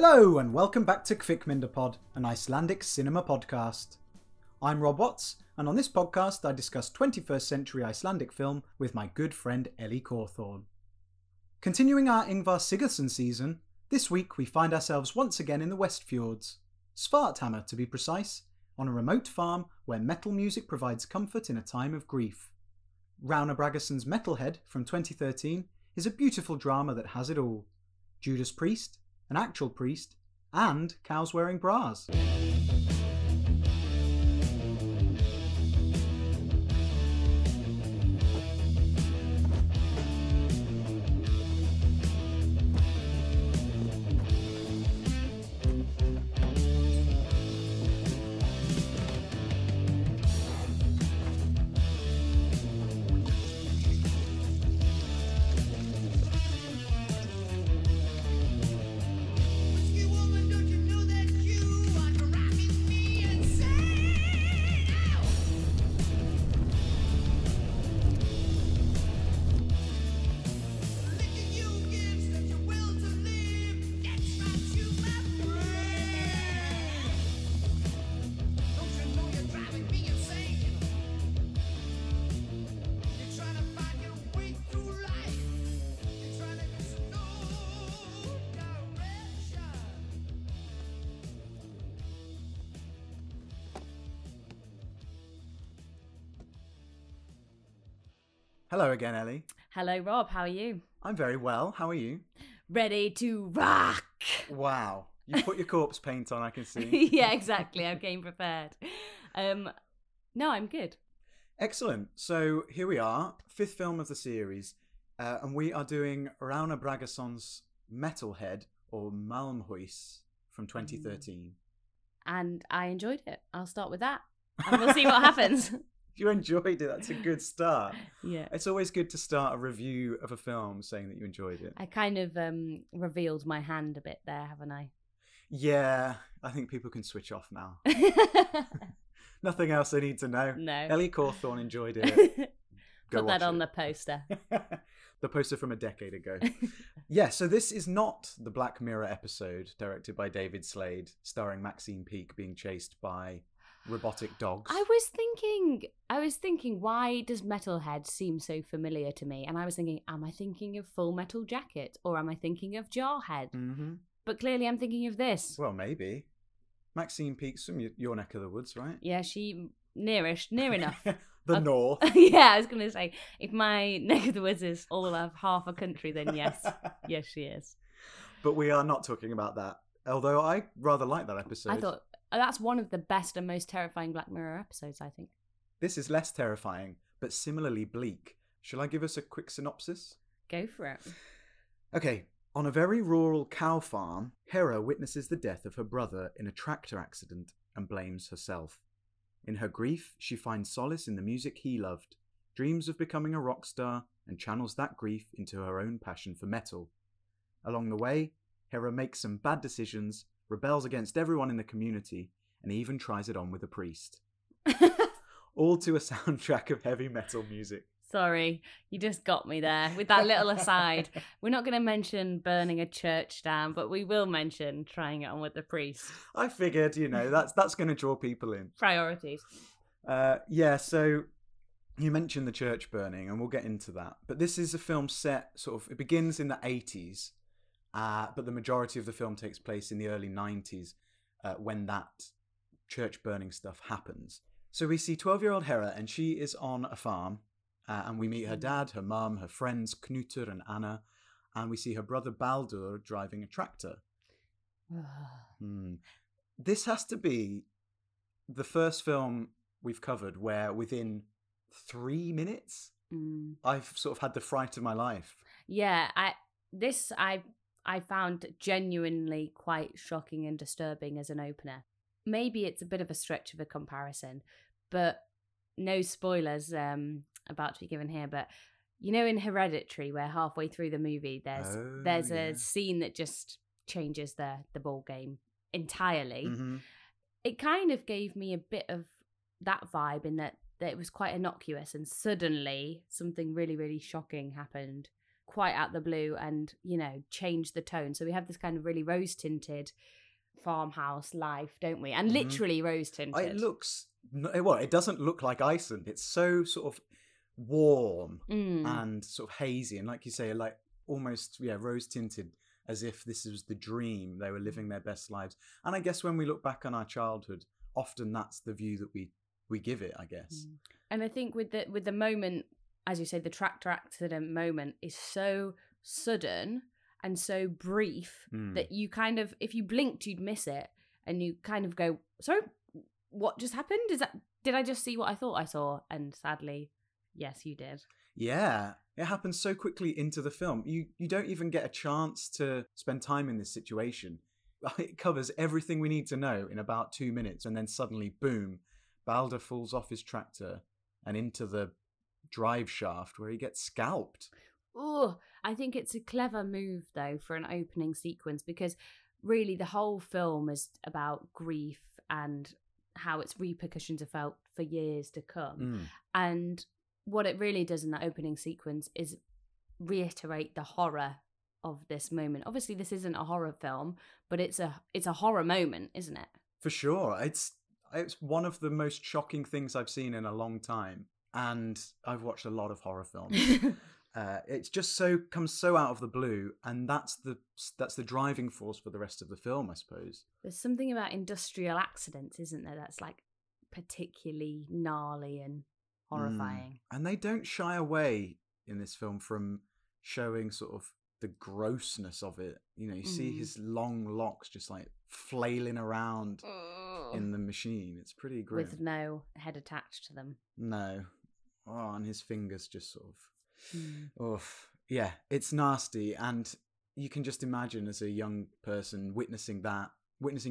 Hello and welcome back to Kvikmyndapod, an Icelandic cinema podcast. I'm Rob Watts, and on this podcast I discuss 21st century Icelandic film with my good friend Ellie Cawthorne. Continuing our Ingvar Sigurðsson season, this week we find ourselves once again in the Westfjords, Svarthamar to be precise, on a remote farm where metal music provides comfort in a time of grief. Ragnar Bragason's Metalhead from 2013 is a beautiful drama that has it all. Judas Priest, an actual priest, and cows wearing bras. Hello again, Ellie. Hello, Rob. How are you? I'm very well. How are you? Ready to rock. Wow. You put your corpse paint on, I can see. Yeah, exactly. I came prepared. No, I'm good. Excellent. So here we are, fifth film of the series, and we are doing Ragnar Bragason's Metalhead, or Málmhaus, from 2013. And I enjoyed it. I'll start with that, and we'll see what happens. You enjoyed it. That's a good start. Yeah. It's always good to start a review of a film saying that you enjoyed it. I kind of revealed my hand a bit there, haven't I? Yeah, I think people can switch off now. Nothing else they need to know. No. Ellie Cawthorne enjoyed it. Put that on the poster. The poster from a decade ago. Yeah, so this is not the Black Mirror episode directed by David Slade, starring Maxine Peake being chased by robotic dogs. I was thinking, why does Metalhead seem so familiar to me? And I was thinking, am I thinking of Full Metal Jacket or am I thinking of Jarhead? Mm-hmm. But clearly I'm thinking of this. Well, maybe. Maxine Peake's from your neck of the woods, right? Yeah, she near enough. North. Yeah, I was going to say, if my neck of the woods is all of half a country, then yes. Yes, she is. But we are not talking about that. Although I rather like that episode. I thought that's one of the best and most terrifying Black Mirror episodes, I think. This is less terrifying, but similarly bleak. Shall I give us a quick synopsis? Go for it. Okay. On a very rural cow farm, Hera witnesses the death of her brother in a tractor accident and blames herself. In her grief, she finds solace in the music he loved, dreams of becoming a rock star, and channels that grief into her own passion for metal. Along the way, Hera makes some bad decisions, rebels against everyone in the community, and even tries it on with a priest. All to a soundtrack of heavy metal music. Sorry, you just got me there with that little aside. We're not going to mention burning a church down, but we will mention trying it on with the priest. I figured, that's going to draw people in. Priorities. Yeah, so you mentioned the church burning, and we'll get into that. But this is a film set, it begins in the 80s, but the majority of the film takes place in the early 90s when that church burning stuff happens. So we see 12-year-old Hera, and she is on a farm. And we meet her dad, her mum, her friends, Knútur and Anna. And we see her brother Baldur driving a tractor. This has to be the first film we've covered where within 3 minutes, I've sort of had the fright of my life. Yeah, I found genuinely quite shocking and disturbing as an opener. Maybe it's a bit of a stretch of a comparison, but no spoilers about to be given here, but in Hereditary, where halfway through the movie there's a scene that just changes the ball game entirely. Mm-hmm. It kind of gave me a bit of that vibe in that it was quite innocuous, and suddenly something really, really shocking happened quite out the blue and, you know, change the tone. So we have this kind of really rose-tinted farmhouse life, don't we? And literally rose-tinted. It looks, well, it doesn't look like Iceland. It's so sort of warm and sort of hazy. And like you say, like almost, rose-tinted, as if this was the dream. They were living their best lives. And I guess when we look back on our childhood, often that's the view that we give it, I guess. And I think with the moment, as you say, the tractor accident moment is so sudden and so brief that you kind of, if you blinked, you'd miss it. And you kind of go, sorry, what just happened? Did I just see what I thought I saw? And sadly, yes, you did. Yeah, it happens so quickly into the film. You don't even get a chance to spend time in this situation. It covers everything we need to know in about 2 minutes, and then suddenly, boom, Baldur falls off his tractor and into the drive shaft where he gets scalped. Oh, I think it's a clever move, though, for an opening sequence, because really the whole film is about grief and how its repercussions are felt for years to come. And what it really does in that opening sequence is reiterate the horror of this moment. Obviously, this isn't a horror film, but it's a horror moment, isn't it? For sure. It's one of the most shocking things I've seen in a long time. And I've watched a lot of horror films. It's just comes so out of the blue, and that's the driving force for the rest of the film, I suppose. There's something about industrial accidents, isn't there, that's like particularly gnarly and horrifying. And they don't shy away in this film from showing sort of the grossness of it. You know, you see his long locks just like flailing around in the machine. It's pretty grim. With no head attached to them. No. Oh, and his fingers just sort of... Yeah, it's nasty. And you can just imagine as a young person witnessing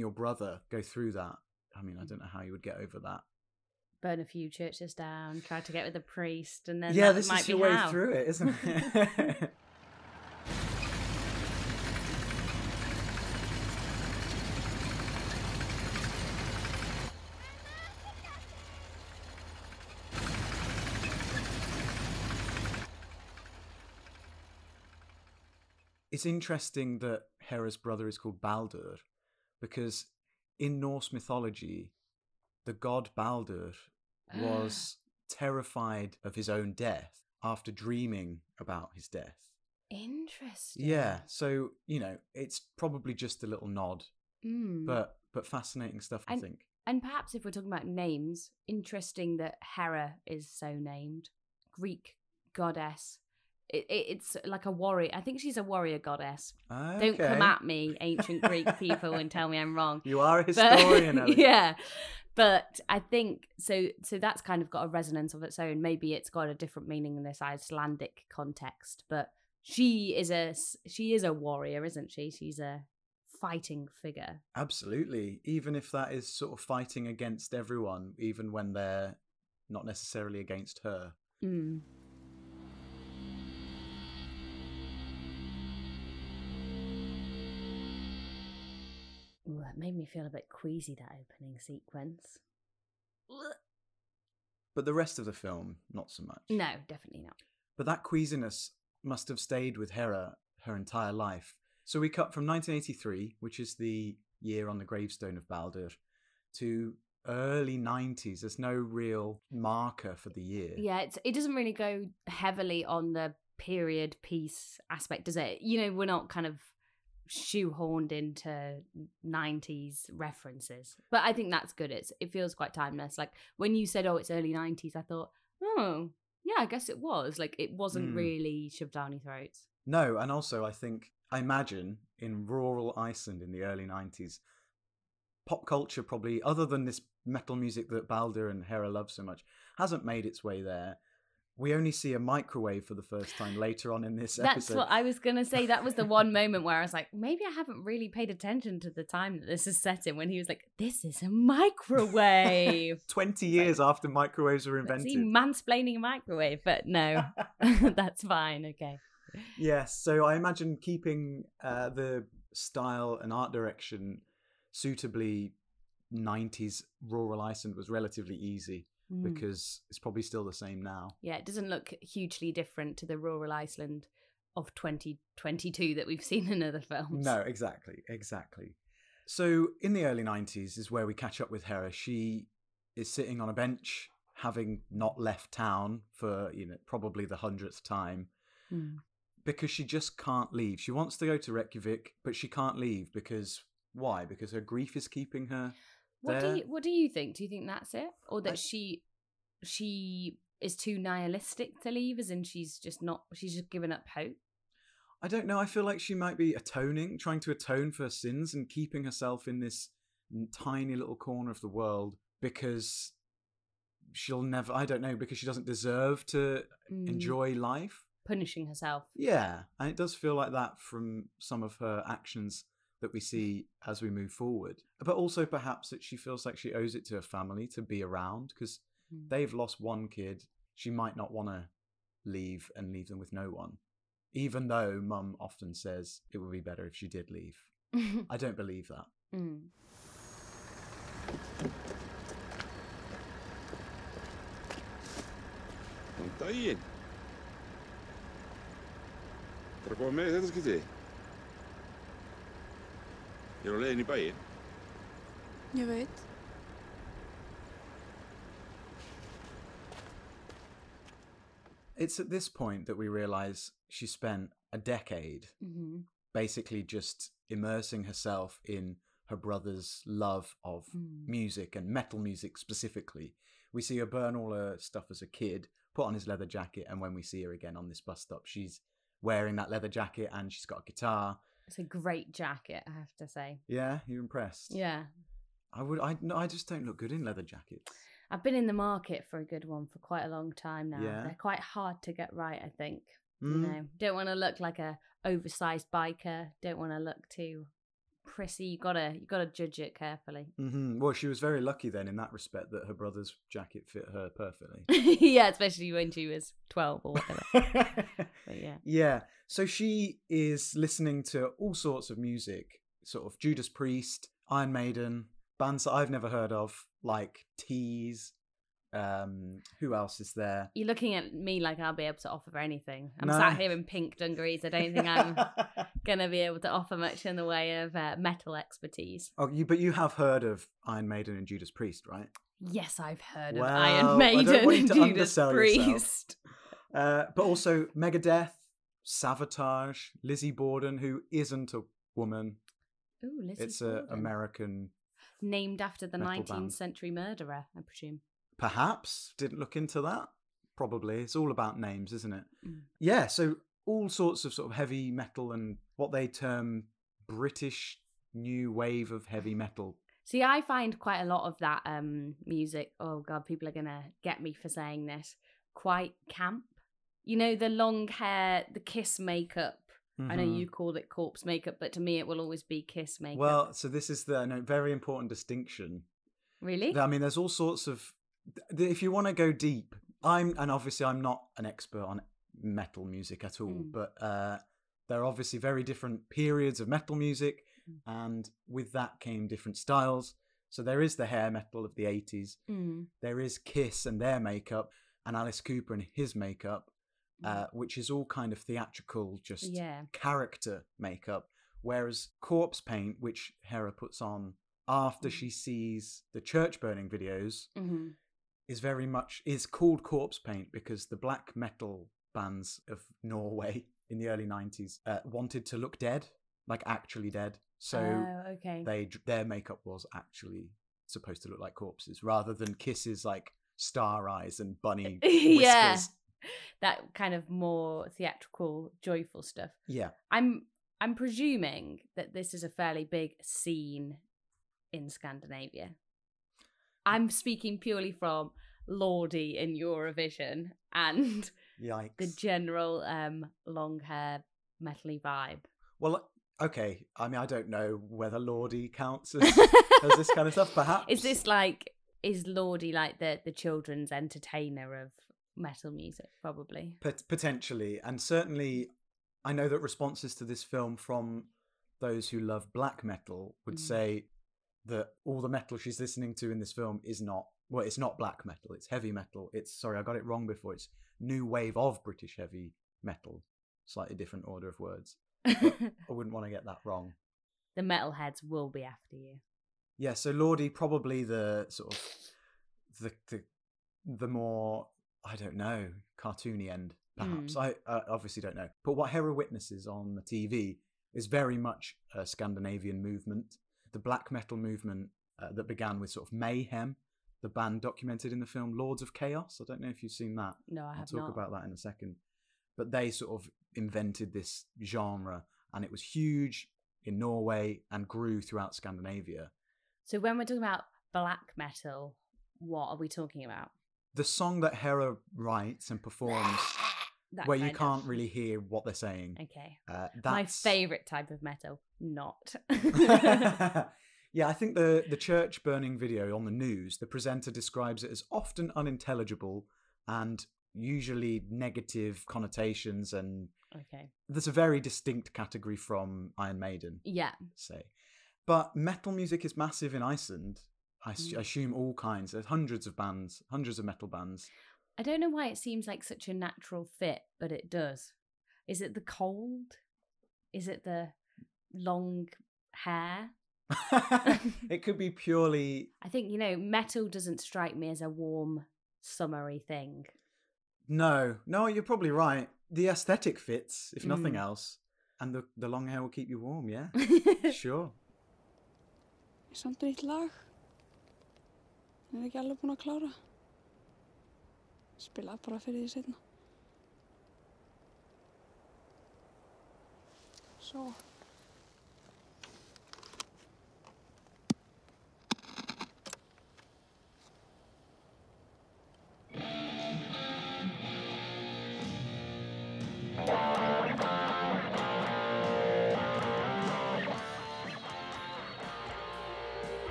your brother go through that. I mean, I don't know how you would get over that. Burn a few churches down, try to get with a priest, and then this might is be your way how. through it, isn't it? It's interesting that Hera's brother is called Baldur, because in Norse mythology, the god Baldur was terrified of his own death after dreaming about his death. Interesting. Yeah, so, you know, it's probably just a little nod, but fascinating stuff, I think. And perhaps if we're talking about names, interesting that Hera is so named. Greek goddess. It's like a warrior. I think she's a warrior goddess. Okay. Don't come at me, ancient Greek people, and tell me I'm wrong. You are a historian, Ellie. Yeah. But I think so that's kind of got a resonance of its own. Maybe it's got a different meaning in this Icelandic context, but she is a warrior, isn't she? She's a fighting figure. Absolutely. Even if that is sort of fighting against everyone, even when they're not necessarily against her. Ooh, it made me feel a bit queasy, that opening sequence. But the rest of the film, not so much. No, definitely not. But that queasiness must have stayed with Hera her entire life. So we cut from 1983, which is the year on the gravestone of Baldur, to early 90s. There's no real marker for the year. Yeah, it doesn't really go heavily on the period piece aspect, does it? You know, we're not kind of shoehorned into 90s references, but I think that's good. It feels quite timeless. Like when you said, it's early 90s, I thought, oh yeah, I guess it was. Like it wasn't really shoved down your throats. No, and also I imagine in rural Iceland in the early 90s, pop culture probably, other than this metal music that Baldur and Hera love so much, hasn't made its way there. We only see a microwave for the first time later on in this episode. That's what I was going to say. That was the one moment where I was like, maybe I haven't really paid attention to the time that this is set in, when he was like, this is a microwave. 20 years after microwaves were invented. Is he mansplaining a microwave? But no, that's fine. Okay. Yes. So I imagine keeping the style and art direction suitably 90s rural Iceland was relatively easy. Because it's probably still the same now. Yeah, it doesn't look hugely different to the rural Iceland of 2022 that we've seen in other films. No, exactly. So in the early 90s is where we catch up with Hera. She is sitting on a bench, having not left town for, probably the 100th time, because she just can't leave. She wants to go to Reykjavik, but she can't leave because why? Because her grief is keeping her there. What do you think? Do you think that's it, or that she is too nihilistic to leave, as in she's just given up hope? I don't know. I feel like she might be trying to atone for her sins and keeping herself in this tiny little corner of the world because she'll never, I don't know, because she doesn't deserve to enjoy life. Punishing herself. Yeah. And it does feel like that from some of her actions that we see as we move forward. But also perhaps that she feels like she owes it to her family to be around because they've lost one kid. She might not want to leave and leave them with no one. Even though Mum often says it would be better if she did leave. I don't believe that. Góðan daginn. Það að koma með í þetta skipti? Ég á leiðinni í bæinn. Ég veit. It's at this point that we realise she spent a decade basically just immersing herself in her brother's love of music and metal music specifically. We see her burn all her stuff as a kid, put on his leather jacket, and when we see her again on this bus stop, she's wearing that leather jacket and she's got a guitar. It's a great jacket, I have to say. Yeah, you're impressed? Yeah. I just don't look good in leather jackets. I've been in the market for a good one for quite a long time now. Yeah. They're quite hard to get right, I think. Don't want to look like a oversized biker. Don't want to look too prissy. You gotta judge it carefully. Well, she was very lucky then in that respect that her brother's jacket fit her perfectly. Yeah, especially when she was 12 or whatever. But yeah. Yeah. So she is listening to all sorts of music, sort of Judas Priest, Iron Maiden, bands that I've never heard of, like Teaze. Who else is there? You're looking at me like I'll be able to offer anything. I'm No. sat here in pink dungarees. I don't think I'm going to be able to offer much in the way of metal expertise. Oh, but you have heard of Iron Maiden and Judas Priest, right? Yes, I've heard of Well, Iron I Maiden don't want you and to Judas undersell yourself. Priest. But also Megadeth, Savatage, Lizzie Borden, who isn't a woman. Ooh, Lizzie It's an Borden. American. Named after the metal 19th band. century murderer, I presume. Perhaps. Didn't look into that. Probably. It's all about names, isn't it? Yeah, so all sorts of sort of heavy metal and what they term British new wave of heavy metal. See, I find quite a lot of that music, oh God, people are going to get me for saying this, quite camp. You know, the long hair, the Kiss makeup. I know you called it corpse makeup, but to me it will always be Kiss makeup. Well, so this is the very important distinction. Really? I mean, there's all sorts of... If you want to go deep, and obviously I'm not an expert on metal music at all, but there are obviously very different periods of metal music, and with that came different styles. So there is the hair metal of the 80s. There is Kiss and their makeup, and Alice Cooper and his makeup, which is all kind of theatrical, just character makeup. Whereas corpse paint, which Hera puts on after she sees the church burning videos, is called corpse paint because the black metal bands of Norway in the early 90s wanted to look dead, like actually dead. So their makeup was actually supposed to look like corpses rather than Kiss's like star eyes and bunny whiskers. Yeah, that kind of more theatrical, joyful stuff. Yeah. I'm presuming that this is a fairly big scene in Scandinavia. I'm speaking purely from Lordi in Eurovision and Yikes. the general long hair metally vibe. Well, okay. I mean, I don't know whether Lordi counts as, as this kind of stuff, perhaps. Is Lordi like the children's entertainer of metal music? Probably. Potentially. And certainly, I know that responses to this film from those who love black metal would say that all the metal she's listening to in this film is not, well, it's not black metal, it's heavy metal. I got it wrong before. It's new wave of British heavy metal. slightly different order of words. But I wouldn't want to get that wrong. The metalheads will be after you. Yeah, so Lordi probably the sort of the more, I don't know, cartoony end, perhaps. I obviously don't know. But what Hera witnesses on the TV is very much a Scandinavian movement. The black metal movement that began with sort of Mayhem, the band documented in the film Lords of Chaos. I don't know if you've seen that. No, I have I'll not. talk about that in a second. But they sort of invented this genre, and it was huge in Norway and grew throughout Scandinavia. So when we're talking about black metal, what are we talking about? The song that Hera writes and performs, where you can't really hear what they're saying. Okay. That's my favourite type of metal. Not. Yeah, I think the church burning video on the news, the presenter describes it as often unintelligible and usually negative connotations, and Okay. there's a very distinct category from Iron Maiden. Yeah. Say. But metal music is massive in Iceland. I assume all kinds. There's hundreds of bands, hundreds of metal bands. I don't know why it seems like such a natural fit, but it does. Is it the cold? Is it the long hair? It could be purely... I think, metal doesn't strike me as a warm, summery thing. No, you're probably right. The aesthetic fits, if nothing else. And the long hair will keep you warm, yeah. Sure. Samt nýtt lag. Ekki alveg búin að klára. Spila bara fyrir því seinna. Svo.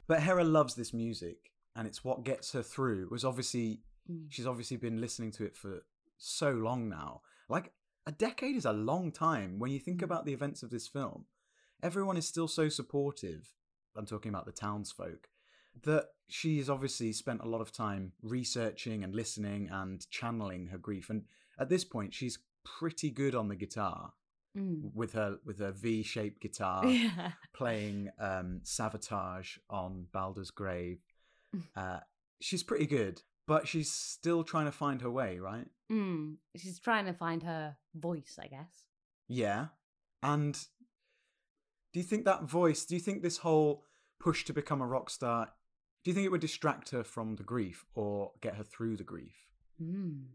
But Hera loves this music, and it's what gets her through. It was obviously, she's obviously been listening to it for so long now. Like, a decade is a long time. When you think about the events of this film, everyone is still so supportive. I'm talking about the townsfolk, that she's obviously spent a lot of time researching and listening and channeling her grief. And at this point, she's pretty good on the guitar. With her V-shaped guitar, playing Sabotage on Baldur's Grave. She's pretty good, but she's still trying to find her way, right? She's trying to find her voice, I guess. Yeah. And do you think this whole push to become a rock star, do you think it would distract her from the grief or get her through the grief?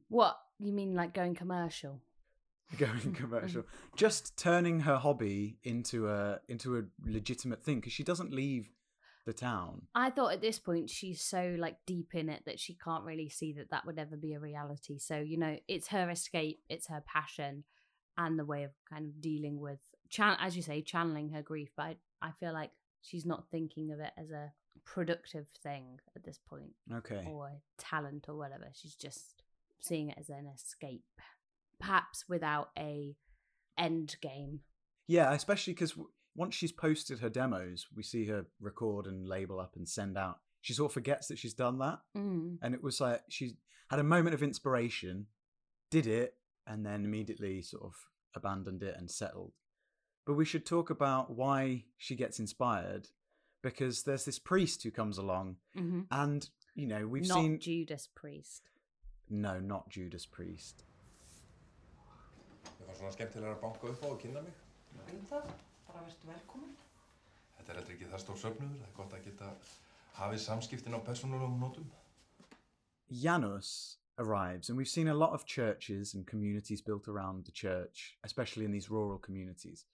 What? You mean like going commercial? Going commercial, just turning her hobby into a legitimate thing, because she doesn't leave the town. I thought at this point she's so deep in it that she can't really see that would ever be a reality. So it's her escape, it's her passion, and the way of kind of dealing with, as you say, channeling her grief. But I feel like she's not thinking of it as a productive thing at this point, or a talent or whatever. She's just seeing it as an escape. Perhaps without a end game. Yeah, especially because once she's posted her demos, we see her record and label up and send out. She sort of forgets that she's done that. And it was like she had a moment of inspiration, did it, and then immediately sort of abandoned it and settled. But we should talk about why she gets inspired, because there's this priest who comes along, and, we've seen... Not Judas Priest. No, not Judas Priest. Mér fannst svona skemmtilega að banka upp á og kynna mig. Það, bara vertu velkomin. Þetta heldur ekki það stór söfnuður, það gott að geta hafið samskiptin á persónulegum nótum. Janus arrives, and we've seen a lot of churches and communities built around the church, especially in these rural communities.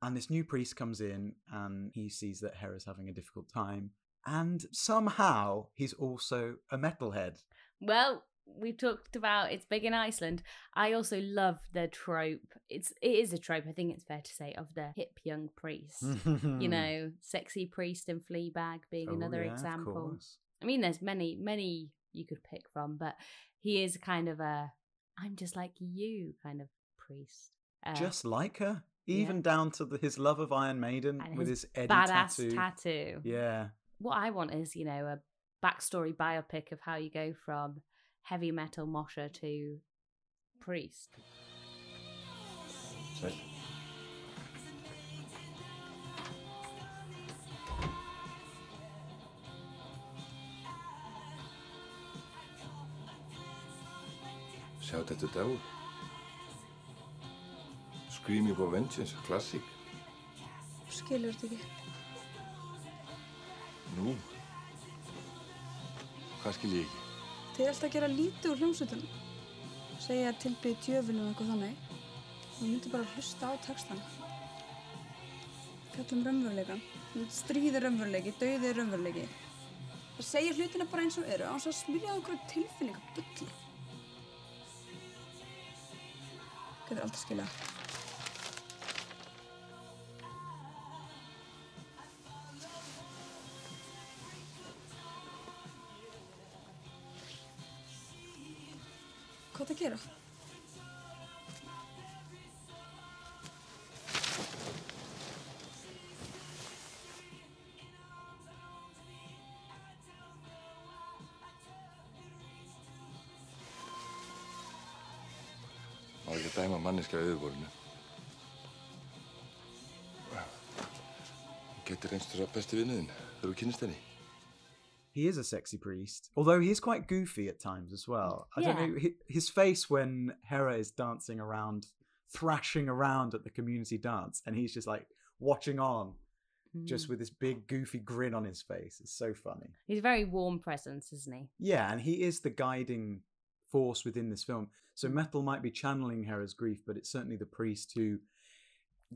And this new priest comes in, and he sees that Hera's having a difficult time, and somehow he's also a metalhead. Well, we've talked about it's big in Iceland. I also love the trope. It is a trope, I think it's fair to say, of the hip young priest. Sexy priest in Fleabag being another example. I mean, there's many you could pick from, but he is kind of a I'm just like you kind of priest. Just like her? Even down to his love of Iron Maiden And with his Eddie badass tattoo. Yeah. What I want is, a backstory biopic of how you go from heavy metal mosher to priest. Sveinn. Sjá þetta dagur. Screaming for Vengeance, klassík. Skilur þetta ekki. Nú. Hvað skil ég ekki? Þið er alltaf að gera lítið úr hljómsveitunum. Segja tilbyggði djöfulum og eitthvað þannig. Þú myndir bara hlusta á textana. Fjallum raunveruleikann. Stríð er raunveruleiki, dauði er raunveruleiki. Það segja hlutina bara eins og eru, án svo að smyrja á einhverju tilfinningabulli. Getur aldrei skilja. Hvað það gera? Má ekki að dæma manneskja á yfirborðinu. Hún getur reynst þess að besti vinniðinn þegar þú kynnist henni. He is a sexy priest, although he is quite goofy at times as well. I don't know, his face when Hera is dancing around, thrashing around at the community dance, and he's just like watching on, just with this big goofy grin on his face. It's so funny. He's a very warm presence, isn't he? Yeah, and he is the guiding force within this film. So Metal might be channeling Hera's grief, but it's certainly the priest who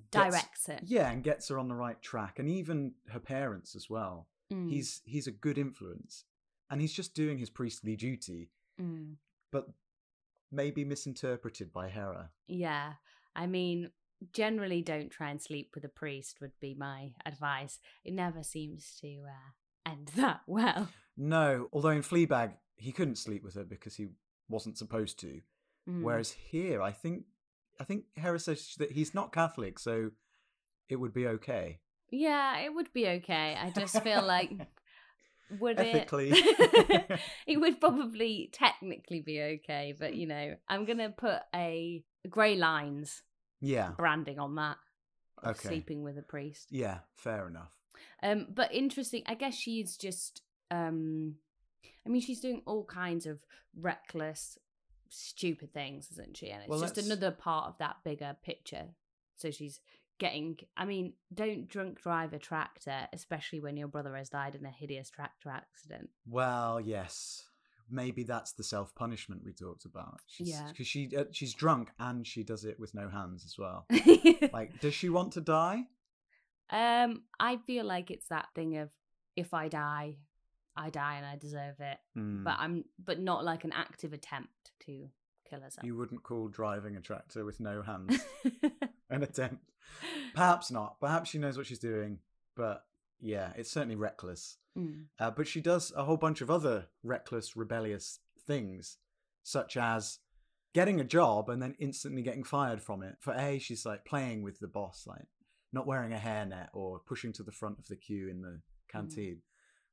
directs it. Yeah, and gets her on the right track, and even her parents as well. He's a good influence, and he's just doing his priestly duty, but maybe misinterpreted by Hera. Yeah, I mean, generally don't try and sleep with a priest would be my advice. It never seems to end that well. No, although in Fleabag he couldn't sleep with her because he wasn't supposed to. Whereas here, I think Hera says that he's not Catholic, so it would be okay. Yeah, it would be okay. I just feel like ethically. It would probably technically be okay, but I'm gonna put a grey lines branding on that. Okay. Sleeping with a priest. Yeah, fair enough. But interesting. I guess she's just. She's doing all kinds of reckless, stupid things, isn't she? And it's just another part of that bigger picture. So she's don't drunk drive a tractor, especially when your brother has died in a hideous tractor accident. Well, yes. Maybe that's the self-punishment we talked about. Because she's drunk and she does it with no hands as well. Like, does she want to die? I feel like it's that thing of, if I die and I deserve it. But not like an active attempt to kill herself. You wouldn't call driving a tractor with no hands an attempt. Perhaps not. Perhaps she knows what she's doing. But yeah, it's certainly reckless. But she does a whole bunch of other reckless, rebellious things, such as getting a job and then instantly getting fired from it. For she's like playing with the boss, like not wearing a hairnet or pushing to the front of the queue in the canteen,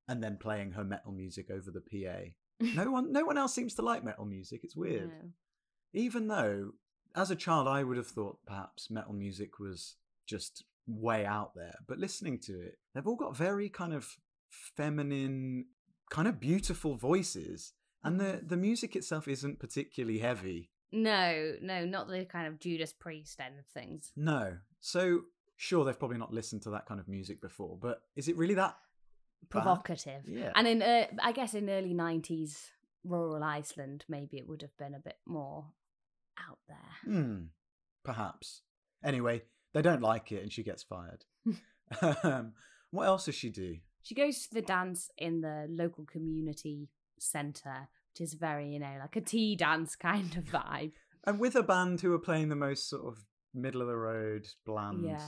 and then playing her metal music over the PA. No one else seems to like metal music. It's weird. No. Even though, as a child, I would have thought perhaps metal music was just way out there. But listening to it, they've all got very kind of feminine, kind of beautiful voices. And the music itself isn't particularly heavy. No, not the kind of Judas Priest end of things. No. So, sure, they've probably not listened to that kind of music before. But is it really that provocative? Yeah. And I guess in early 90s rural Iceland, maybe it would have been a bit more out there. Perhaps. Anyway, they don't like it and she gets fired. What else does she do? She goes to the dance in the local community centre, which is very, like a tea dance kind of vibe. And with a band who are playing the most sort of middle of the road, bland.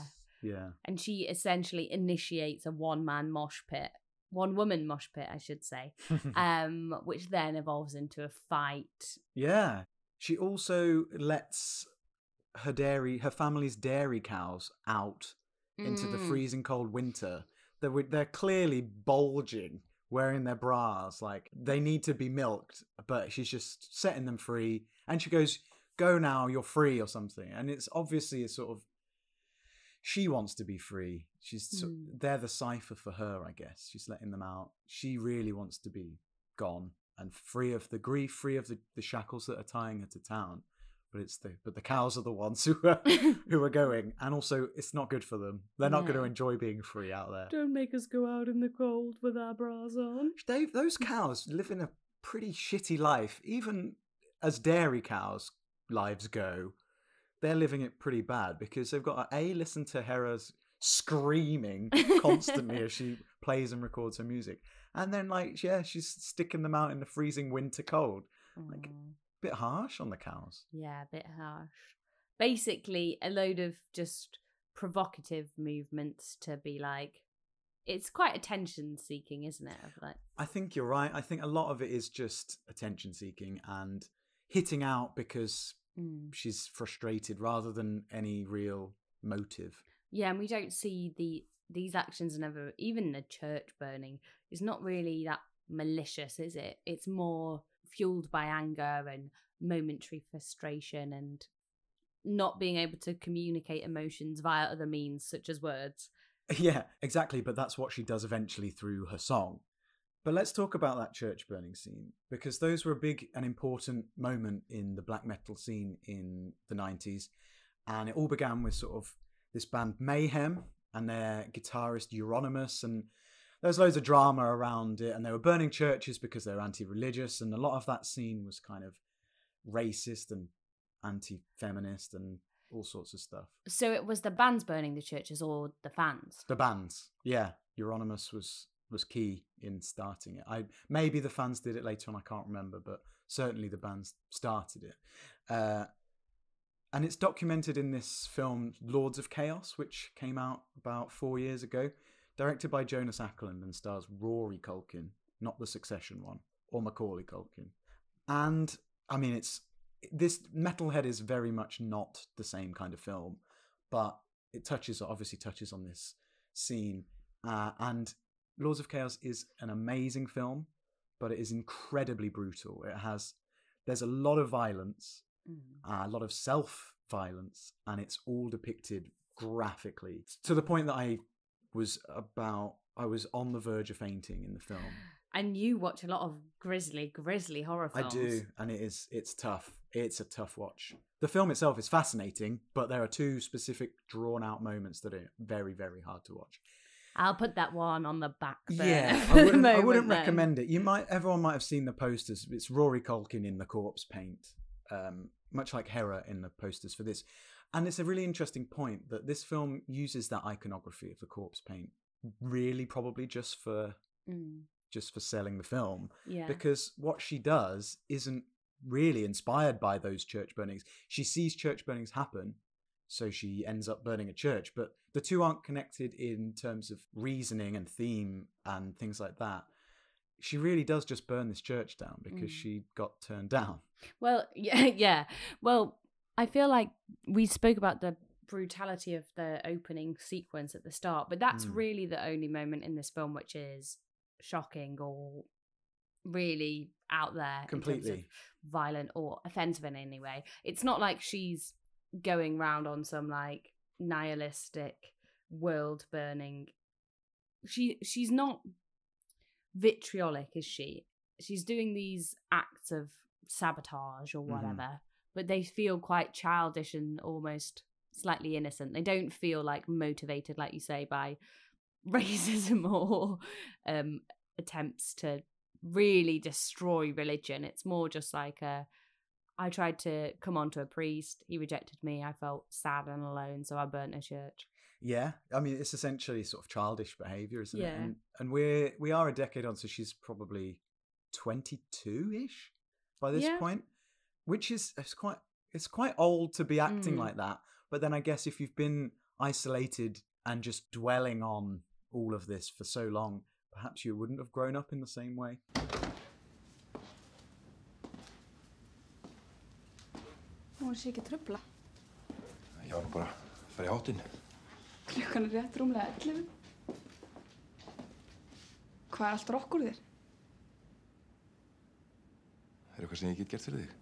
Yeah. And she essentially initiates a one-woman mosh pit, I should say, which then evolves into a fight. Yeah. She also lets her family's dairy cows out into the freezing cold winter. They're clearly bulging, wearing their bras, like they need to be milked, but she's just setting them free. And she goes, "Go now, you're free," or something. And it's obviously a sort of, she wants to be free. They're the cipher for her, I guess. She's letting them out. She really wants to be gone and free of the grief, free of the shackles that are tying her to town. But the cows are the ones who are going, and also it's not good for them. They're not going to enjoy being free out there. Don't make us go out in the cold with our bras on. Those cows live in a pretty shitty life. Even as dairy cows' lives go, they're living it pretty bad because they've got to listen to Hera's screaming constantly as she plays and records her music, and then she's sticking them out in the freezing winter cold. Like, bit harsh on the cows. Yeah, a bit harsh. Basically, a load of just provocative movements to be like, it's quite attention seeking, isn't it? I think you're right. I think a lot of it is just attention seeking and hitting out because she's frustrated rather than any real motive. Yeah, and we don't see these actions never, even the church burning, is not really that malicious, is it? It's more fueled by anger and momentary frustration and not being able to communicate emotions via other means such as words. Yeah, exactly, but that's what she does eventually through her song. But let's talk about that church burning scene, because those were a big and important moment in the black metal scene in the 90s, and it all began with sort of this band Mayhem and their guitarist Euronymous, and there was loads of drama around it, and they were burning churches because they were anti-religious, and a lot of that scene was kind of racist and anti-feminist and all sorts of stuff. So it was the bands burning the churches or the fans? The bands, yeah. Euronymous was key in starting it. Maybe the fans did it later on, I can't remember, but certainly the bands started it. And it's documented in this film Lords of Chaos, which came out about 4 years ago. Directed by Jonas Ackland and stars Rory Culkin, not the Succession one, or Macaulay Culkin. And, I mean, this Metalhead is very much not the same kind of film, but it obviously touches on this scene. And Lords of Chaos is an amazing film, but it is incredibly brutal. There's a lot of violence, a lot of self-violence, and it's all depicted graphically, to the point that I was on the verge of fainting in the film. And you watch a lot of grisly horror films. I do, and it's tough. It's a tough watch. The film itself is fascinating, but there are two specific drawn out moments that are very, very hard to watch. I'll put that one on the back burner. Yeah, I wouldn't recommend it. Everyone might have seen the posters. It's Rory Culkin in the corpse paint, much like Hera in the posters for this. And it's a really interesting point that this film uses that iconography of the corpse paint really probably just for selling the film. Yeah. Because what she does isn't really inspired by those church burnings. She sees church burnings happen, so she ends up burning a church. But the two aren't connected in terms of reasoning and theme and things like that. She really does just burn this church down because she got turned down. Well, yeah. Well, I feel like we spoke about the brutality of the opening sequence at the start, but that's really the only moment in this film which is shocking or really out there completely in terms of violent or offensive in any way. It's not like she's going round on some like nihilistic world burning. She's not vitriolic, is she? She's doing these acts of sabotage or whatever, but they feel quite childish and almost slightly innocent. They don't feel like motivated, like you say, by racism or attempts to really destroy religion. It's more just like I tried to come on to a priest, he rejected me, I felt sad and alone, so I burnt a church. Yeah, I mean, it's essentially sort of childish behaviour, isn't it? Yeah. And we are a decade on, so she's probably 22-ish by this point, which is it's quite old to be acting like that. But then I guess if you've been isolated and just dwelling on all of this for so long, perhaps you wouldn't have grown up in the same way. Hún sé ekki trufla. Ég var nú bara að fara í háttinn. Klukkan rétt rúmlega 11. Hvað allt rokk úr þér? Eitthvað sem ég get gert fyrir þig?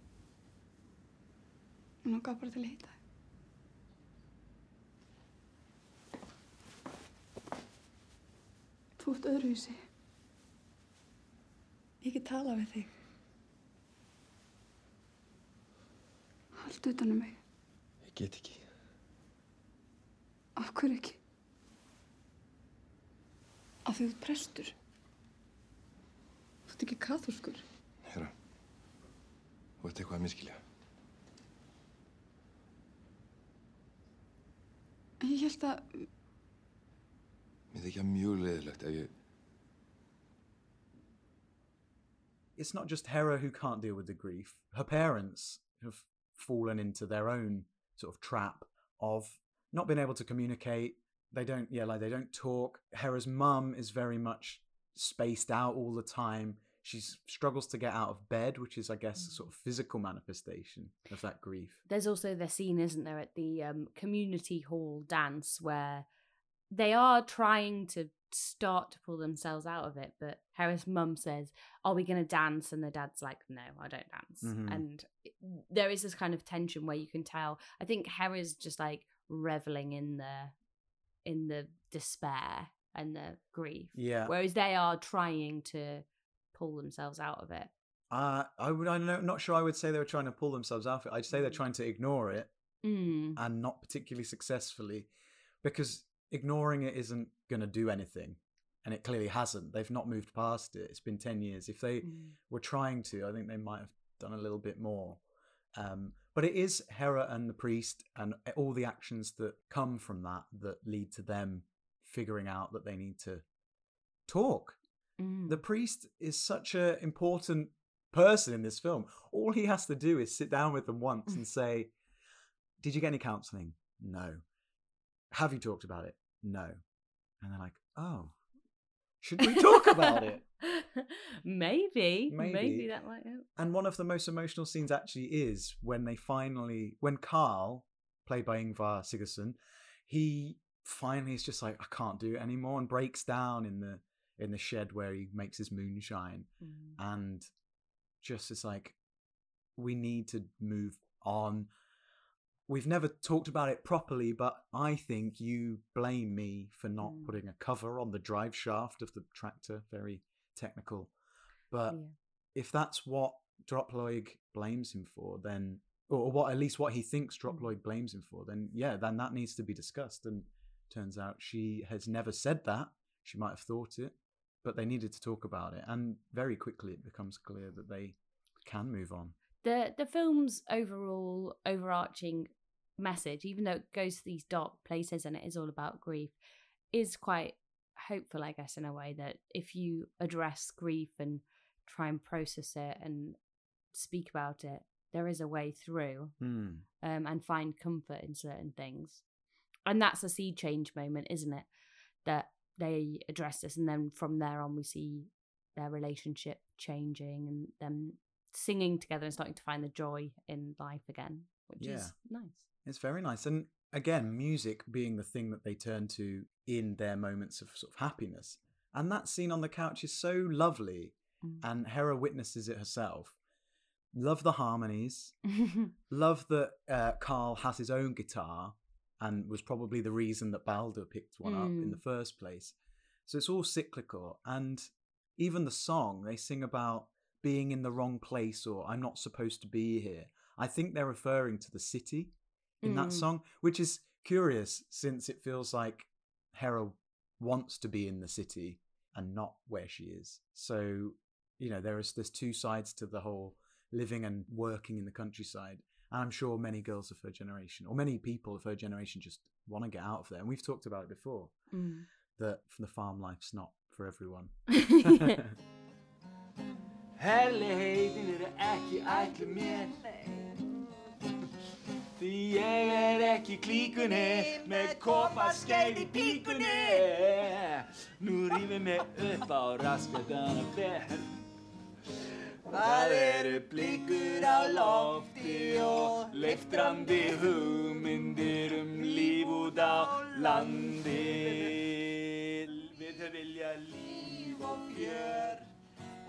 Mér langar bara til að hitta þig. Þú ert öðruvísi. Ég get talað við þig. Haltu utan mig. Ég get ekki. Af hverju ekki? Af því þú ert prestur. Þú ert ekki kaþólskur. Hera, þú ert eitthvað að miskilja. Ég held að... Mér þykja mjög leiðilegt ef ég... It's not just Hera who can't deal with the grief. Her parents have fallen into their own sort of trap of not being able to communicate. They don't talk. Hera's mum is very much spaced out all the time. She struggles to get out of bed, which is, I guess, a sort of physical manifestation of that grief. There's also the scene, isn't there, at the community hall dance where they are trying to start to pull themselves out of it, but Hera's mum says, "Are we going to dance?" And the dad's like, "No, I don't dance." Mm-hmm. And there is this kind of tension where you can tell. I think Hera's just like reveling in the despair and the grief, whereas they are trying to pull themselves out of it. I'm not sure I would say they were trying to pull themselves out of it. I'd say they're trying to ignore it, and not particularly successfully, because ignoring it isn't going to do anything, and it clearly hasn't. They've not moved past it. It's been 10 years. If they were trying to, I think they might have done a little bit more. But it is Hera and the priest and all the actions that come from that lead to them figuring out that they need to talk. The priest is such an important person in this film. All he has to do is sit down with them once and say, "Did you get any counselling?" "No." "Have you talked about it?" "No." And they're like, "Oh, should we talk about it?" Maybe that might help. And one of the most emotional scenes actually is when Carl, played by Ingvar Sigurðsson, he finally is just like, "I can't do it anymore," and breaks down in the shed where he makes his moonshine, and just is like, we need to move on. We've never talked about it properly, but I think you blame me for not putting a cover on the drive shaft of the tractor. Very technical. But if that's what Drottlaug blames him for, then, or at least what he thinks Drottlaug blames him for, then that needs to be discussed. And turns out she has never said that. She might have thought it, but they needed to talk about it. And very quickly it becomes clear that they can move on. The film's overall overarching message, even though it goes to these dark places and it is all about grief, is quite hopeful, I guess, in a way, that if you address grief and try and process it and speak about it, there is a way through, and find comfort in certain things. And that's a sea change moment, isn't it? That they address this, and then from there on we see their relationship changing and them singing together and starting to find the joy in life again, which is nice. It's very nice. And again, music being the thing that they turn to in their moments of sort of happiness. And that scene on the couch is so lovely, and Hera witnesses it herself. Love the harmonies. Love that Carl has his own guitar and was probably the reason that Baldur picked one up in the first place. So it's all cyclical. And even the song, they sing about being in the wrong place, or I'm not supposed to be here. I think they're referring to the city in that song, which is curious since it feels like Hera wants to be in the city and not where she is. So, there's two sides to the whole living and working in the countryside. And I'm sure many girls of her generation, or many people of her generation, just want to get out of there. And we've talked about it before, that the farm life's not for everyone. Herligheitin ekki ætlu mér, því ég ekki klíkunni með kopaskeið í píkunni. Nú rífum mig upp á raskatana fer. Það blikur á lofti og leiftrandi hugmyndir líf út á landi. Við vilja líf og fjör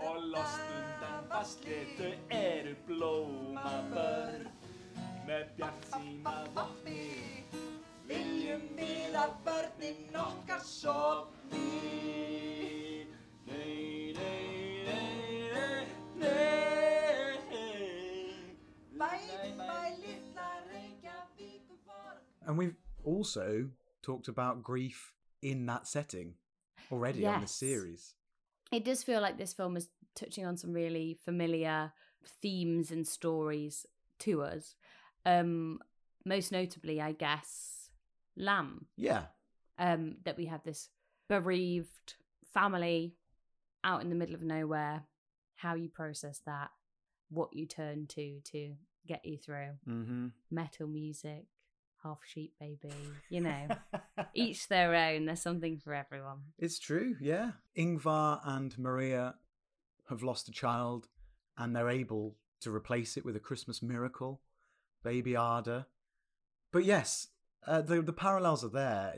og lost undan basli, þau eru blómabörn. Með bjartsýna vopni viljum við að börnin okkar sofni. Nei, nei, nei, nei, nei. Bye, bye, litla Reykjavíkurborg. And we've also talked about grief in that setting already on the series. It does feel like this film is touching on some really familiar themes and stories to us. Most notably, I guess, Lamb. Yeah. That we have this bereaved family out in the middle of nowhere, how you process that, what you turn to get you through. Mm-hmm. Metal music, half sheep baby, you know, each their own. There's something for everyone. It's true, yeah. Ingvar and Maria have lost a child and they're able to replace it with a Christmas miracle, Baby Ada. But yes, the parallels are there.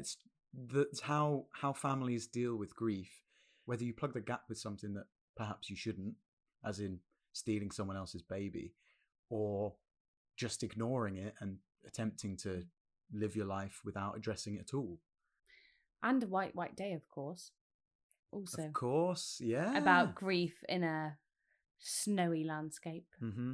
That's how families deal with grief, whether you plug the gap with something that perhaps you shouldn't, as in stealing someone else's baby, or just ignoring it and attempting to live your life without addressing it at all. And a White Day, of course. Also. Of course, yeah. About grief in a snowy landscape. Mm-hmm.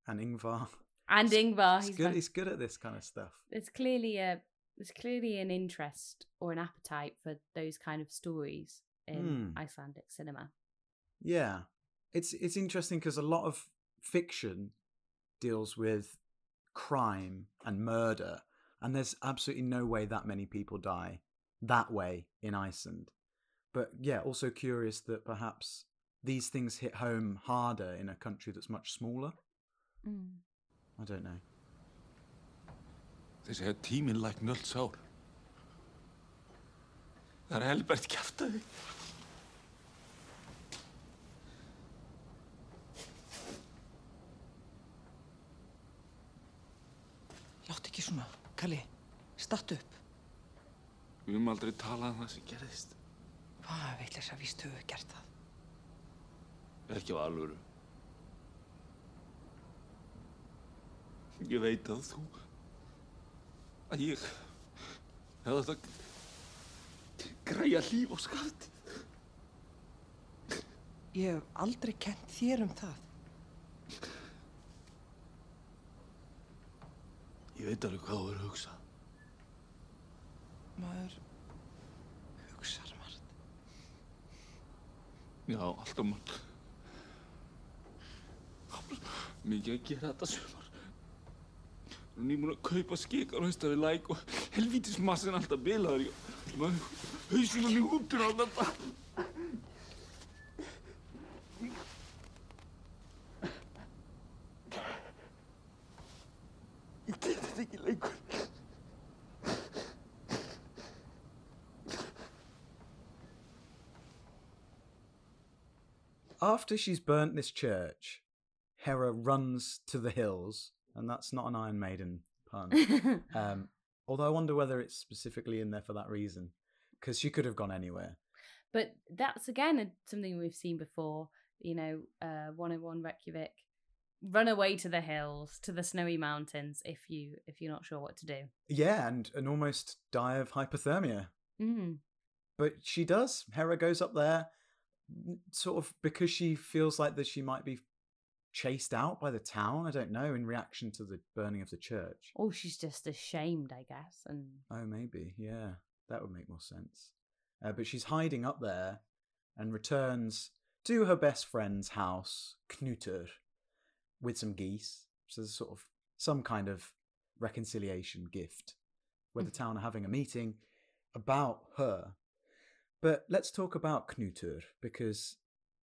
And Ingvar. And Ingvar. He's good at this kind of stuff. There's clearly an interest or an appetite for those kind of stories in Icelandic cinema. Yeah. It's interesting because a lot of fiction deals with crime and murder, and there's absolutely no way that many people die that way in Iceland. But yeah, also curious that perhaps these things hit home harder in a country that's much smaller. I don't know. Þeir segja tíminn lækni öll sár. Það helbert kjaftaði. Láttu ekki svona, Kalli. Stattu upp. Við höfum aldrei talað það sem gerðist. Hvað vitleysa víst höfðu gert það? Ekki á alvöru. Ég veit að ég hefði átt að græja líf og skatt. Ég hef aldrei kennt þér það. Ég veit alveg hvað þú að hugsa. Maður hugsar margt. Já, alltaf margt. Mikið að gera þetta sumar. Nú er ég búinn að kaupa skikar og við læk og helvítis massin alltaf bilaður. Hausinn í hútur á þetta. Ég get þetta ekki lengur. After she's burnt this church, Hera runs to the hills, and that's not an Iron Maiden pun. Although I wonder whether it's specifically in there for that reason, because she could have gone anywhere. But that's again something we've seen before. You know, 101 Reykjavik, run away to the hills, to the snowy mountains if you're not sure what to do. Yeah, and almost die of hypothermia. But she does. Hera goes up there, sort of because she feels like that she might be chased out by the town, I don't know, in reaction to the burning of the church. Or she's just ashamed, I guess. Oh, maybe, yeah. That would make more sense. But she's hiding up there and returns to her best friend's house, Knútur, with some geese. So there's sort of some kind of reconciliation gift where the town are having a meeting about her. But let's talk about Knútur, because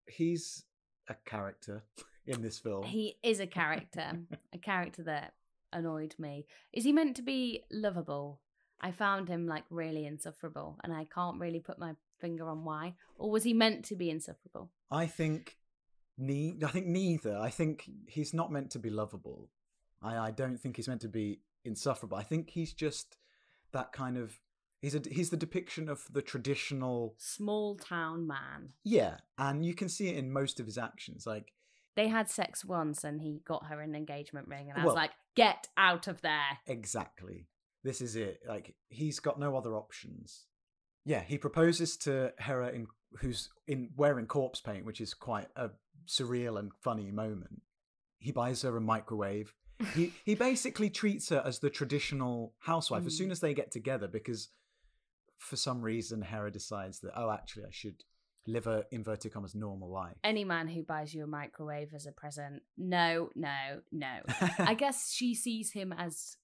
he's a character in this film. He is a character that annoyed me. Is he meant to be lovable? I found him like really insufferable, and I can't really put my finger on why. Or was he meant to be insufferable? I think I think neither. I think he's not meant to be lovable. I don't think he's meant to be insufferable. I think he's just that kind of... He's the depiction of the traditional... small town man. Yeah, and you can see it in most of his actions. Like, they had sex once and he got her an engagement ring, and I was like, get out of there. Exactly. This is it. Like, he's got no other options. Yeah, he proposes to Hera, who's wearing corpse paint, which is quite a surreal and funny moment. He buys her a microwave. He basically treats her as the traditional housewife as soon as they get together, because for some reason Hera decides that, oh, actually I should live a, inverted commas, normal life. Any man who buys you a microwave as a present, no. I guess she sees him as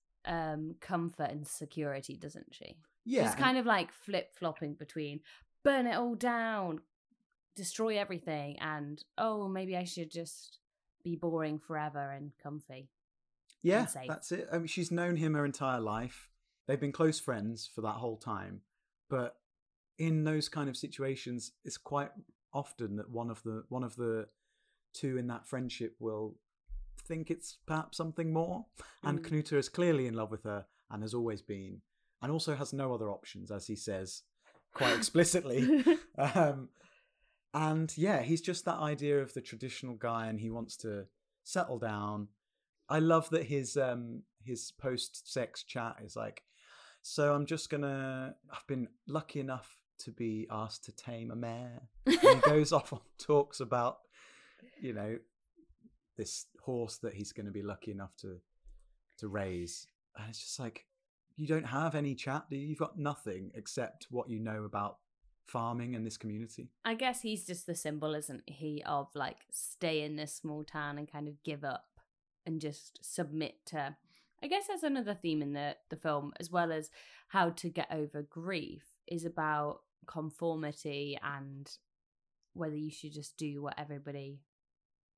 comfort and security, doesn't she? Yeah. She's kind of like flip-flopping between burn it all down, destroy everything, and, oh, maybe I should just be boring forever and comfy. Yeah, that's it. I mean, she's known him her entire life. They've been close friends for that whole time. But in those kind of situations, it's quite often that one of the two in that friendship will think it's perhaps something more. And Knútur is clearly in love with her and has always been, and also has no other options, as he says quite explicitly. And yeah, he's just that idea of the traditional guy, and he wants to settle down. I love that his post-sex chat is like, so I've been lucky enough to be asked to tame a mare. And he goes off and talks about, this horse that he's going to be lucky enough to raise. And it's just like, you don't have any chat, do you? You've got nothing except what you know about farming in this community. I guess he's just the symbol, isn't he, of like stay in this small town and kind of give up and just submit to... I guess that's another theme in the film, as well as how to get over grief, is about conformity and whether you should just do what everybody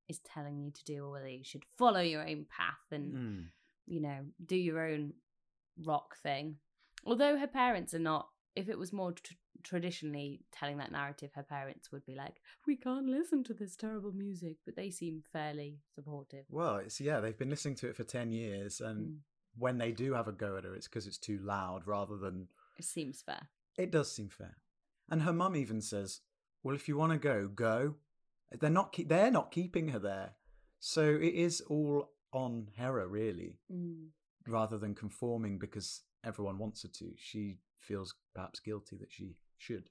is telling you to do, or whether you should follow your own path and, do your own rock thing. Although her parents are not, if it was more traditionally telling that narrative, her parents would be like, we can't listen to this terrible music, but they seem fairly supportive. Well, they've been listening to it for 10 years, and when they do have a go at her, it's because it's too loud rather than... It seems fair. It does seem fair. And her mum even says, well, if you want to go. They're not keeping her there. So it is all on Hera, really, rather than conforming because everyone wants her to. She feels perhaps guilty that she should.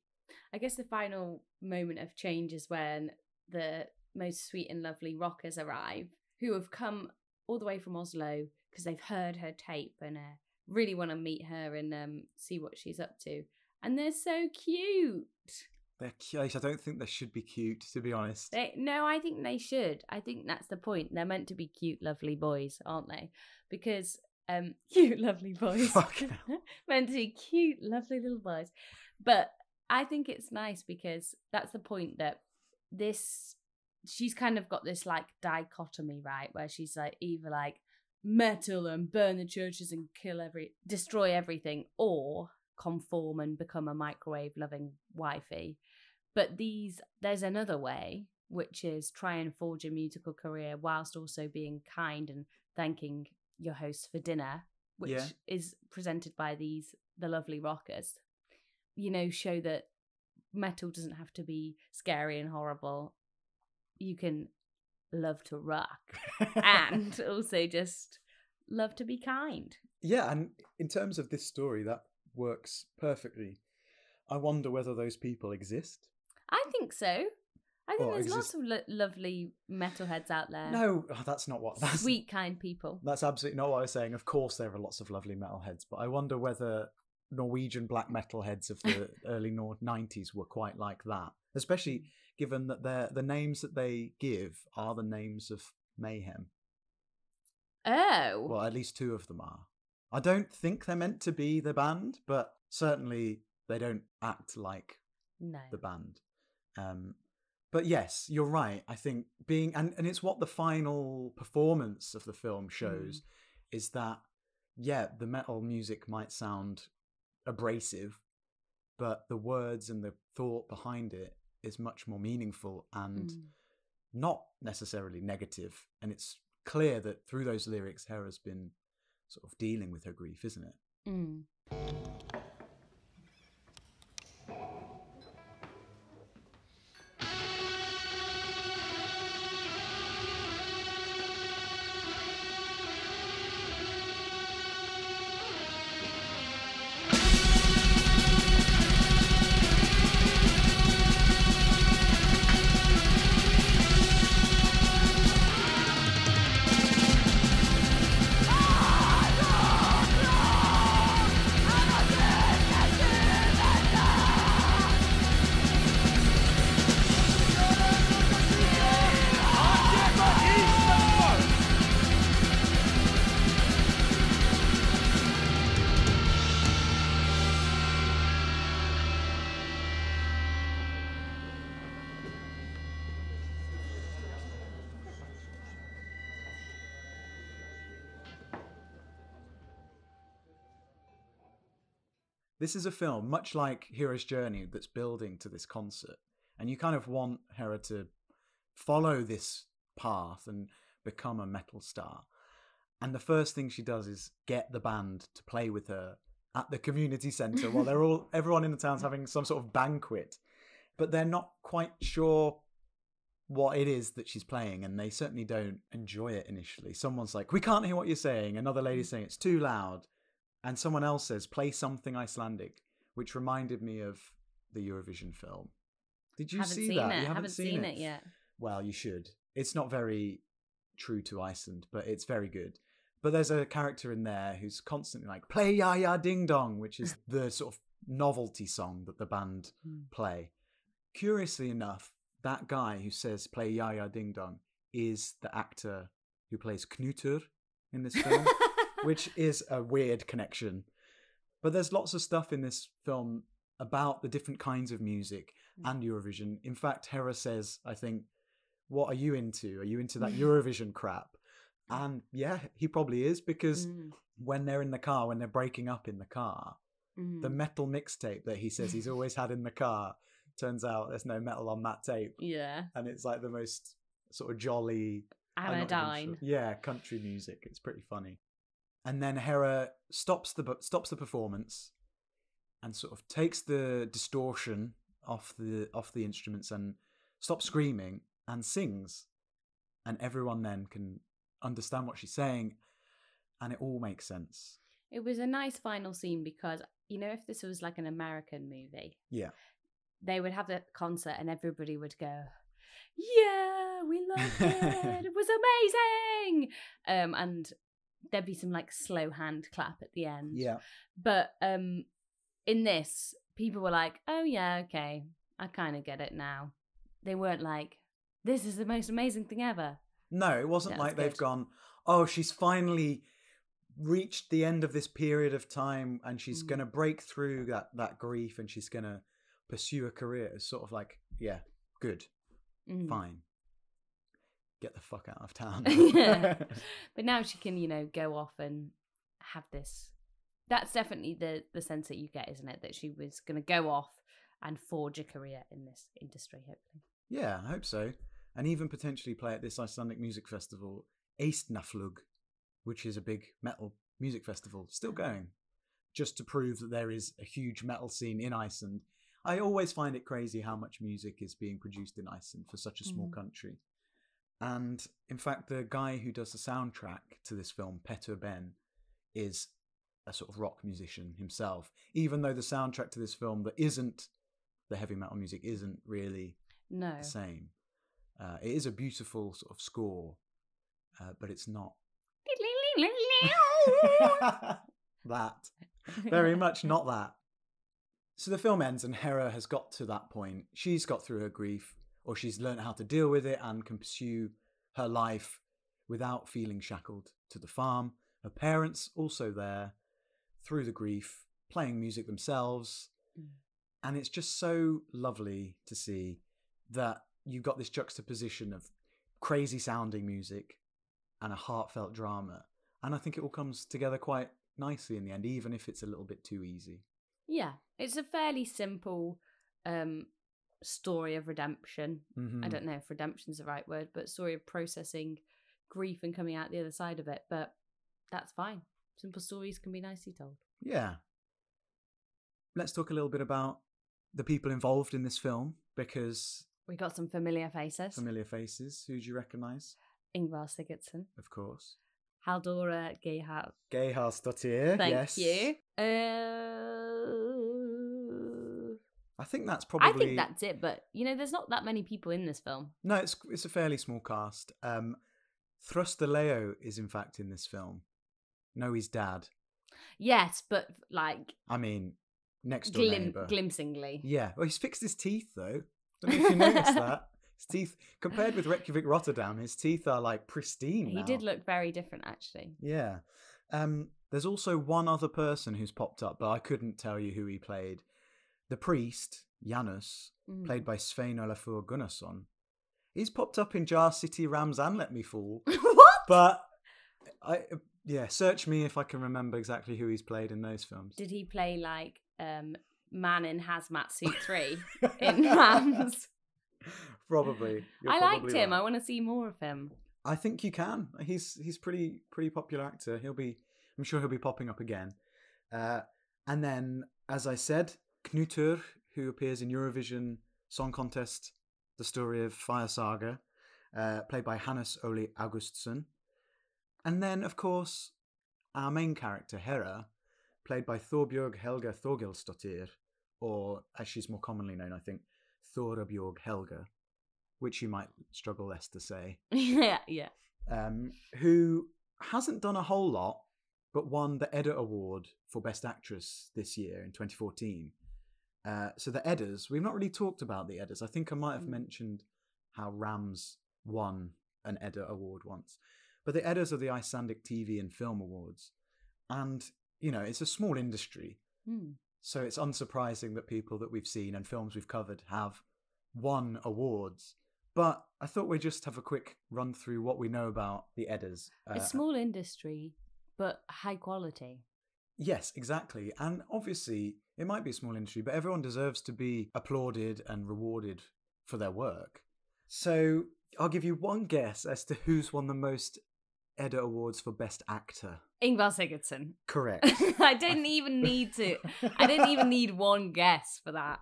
I guess the final moment of change is when the most sweet and lovely rockers arrive, who have come all the way from Oslo because they've heard her tape and really want to meet her and see what she's up to. And they're so cute. They're cute. I don't think they should be cute, to be honest. No, I think they should. I think that's the point. They're meant to be cute, lovely boys, aren't they? Because cute, lovely boys. Meant to be cute, lovely little boys. But I think it's nice because that's the point, that she's kind of got this like dichotomy, right? Where she's like either like metal and burn the churches and destroy everything, or conform and become a microwave loving wifey. But there's another way, which is try and forge a musical career whilst also being kind and thanking your host for dinner, which is presented by the lovely rockers. Show that metal doesn't have to be scary and horrible. You can love to rock and also just love to be kind. Yeah, and in terms of this story, that works perfectly. I wonder whether those people exist. I think so. I think there's lots of lovely metalheads out there. No, that's not what... That's sweet, kind people. That's absolutely not what I was saying. Of course there are lots of lovely metalheads, but I wonder whether Norwegian black metalheads of the early 90s were quite like that, especially given that the names that they give are the names of Mayhem. Oh. Well, at least two of them are. I don't think they're meant to be the band, but certainly they don't act like the band. But yes, you're right. I think and it's what the final performance of the film shows, is that, the metal music might sound abrasive, but the words and the thought behind it is much more meaningful and not necessarily negative. And it's clear that through those lyrics, Hera's been sort of dealing with her grief, isn't it? Mm. This is a film, much like Hero's Journey, that's building to this concert. And you kind of want Hera to follow this path and become a metal star. And the first thing she does is get the band to play with her at the community centre while everyone in the town's having some sort of banquet. But they're not quite sure what it is that she's playing, and they certainly don't enjoy it initially. Someone's like, "We can't hear what you're saying." Another lady's saying it's too loud. And someone else says, "Play something Icelandic," which reminded me of the Eurovision film. Did you see that? You haven't seen it yet. Well, you should. It's not very true to Iceland, but it's very good. But there's a character in there who's constantly like, "Play Ya Ya Ding Dong," which is the sort of novelty song that the band play. Curiously enough, that guy who says "Play Ya Ya Ding Dong" is the actor who plays Knútur in this film. Which is a weird connection. But there's lots of stuff in this film about the different kinds of music and Eurovision. In fact, Hera says, I think, "What are you into? Are you into that Eurovision crap?" And yeah, he probably is, because when they're in the car, when they're breaking up in the car, the metal mixtape that he says he's always had in the car, turns out there's no metal on that tape. Yeah. And it's like the most sort of jolly... Anodyne. Yeah, country music. It's pretty funny. And then Hera stops the performance and sort of takes the distortion off the instruments and stops screaming and sings. And everyone then can understand what she's saying, and it all makes sense. It was a nice final scene because, you know, if this was like an American movie, yeah, they would have the concert and everybody would go, "Yeah, we loved it. It was amazing." And there'd be some like slow hand clap at the end. Yeah. But in this, people were like, "Oh yeah, okay, I kind of get it now." They weren't like, "This is the most amazing thing ever." No, it wasn't like they've gone, "Oh, she's finally reached the end of this period of time and she's going to break through that grief and she's going to pursue a career." It's sort of like, yeah, good, fine. Get the fuck out of town. Yeah. But now she can, you know, go off and have this. That's definitely the sense that you get, isn't it? That she was going to go off and forge a career in this industry, hopefully. Yeah, I hope so. And even potentially play at this Icelandic music festival, Eistnaflug, which is a big metal music festival, still going, just to prove that there is a huge metal scene in Iceland. I always find it crazy how much music is being produced in Iceland for such a small country. And in fact, the guy who does the soundtrack to this film, Petter Ben, is a sort of rock musician himself, even though the soundtrack to this film that isn't the heavy metal music isn't really the same. It is a beautiful sort of score, but it's not that. Very much not that. So the film ends and Hera has got to that point. She's got through her grief, or she's learned how to deal with it and can pursue her life without feeling shackled to the farm. Her parents also there through the grief, playing music themselves. And it's just so lovely to see that you've got this juxtaposition of crazy sounding music and a heartfelt drama. And I think it all comes together quite nicely in the end, even if it's a little bit too easy. Yeah, it's a fairly simple story of redemption. Mm-hmm. I don't know if redemption's the right word, but story of processing grief and coming out the other side of it. But that's fine. Simple stories can be nicely told. Yeah. Let's talk a little bit about the people involved in this film, because We got some familiar faces. familiar faces. Who do you recognise? Ingvar Sigurðsson. Of course. Halldóra Geirharðsdóttir. Geirharðsdóttir. Thank Yes. you. I think that's probably. I think that's it, but there's not that many people in this film. No, it's a fairly small cast. Thruster Leo is in fact in this film. Noe's dad. Yes, but I mean, next door neighbour. glimpsingly. Yeah. Well, he's fixed his teeth though. Don't know if you noticed that. His teeth, compared with Reykjavik, Rotterdam, his teeth are like pristine now. He did look very different, actually. Yeah. There's also one other person who's popped up, but I couldn't tell you who he played. The priest, Janus, played by Sveinn Ólafur Gunnarsson. He's popped up in Jar City, Rams and Let Me Fall. What? But, search me if I can remember exactly who he's played in those films. Did he play Man in Hazmat Suit 3 in Rams? Probably. I liked probably him. right. I want to see more of him. I think you can. He's pretty popular actor. I'm sure he'll be popping up again. And then, as I said, Knútur, who appears in Eurovision Song Contest, The Story of Fire Saga, played by Hannes Óli Augustsson. And then, of course, our main character, Hera, played by Thora Bjorg Helga Thorgilsdóttir, or as she's more commonly known, I think, Thora Bjorg Helga, which you might struggle less to say. Yeah. Who hasn't done a whole lot, but won the Edda Award for Best Actress this year in 2014. So the Eddas, we've not really talked about the Eddas. I think I might have mentioned how Rams won an Edda Award once. But the Eddas are the Icelandic TV and Film Awards. And, it's a small industry. So it's unsurprising that people that we've seen and films we've covered have won awards. But I thought we'd just have a quick run through what we know about the Eddas. A small industry, but high quality. Yes, exactly. And obviously, it might be a small industry, but everyone deserves to be applauded and rewarded for their work. So I'll give you one guess as to who's won the most Edda Awards for Best Actor. Ingvar Sigurðsson. Correct. I didn't even need one guess for that,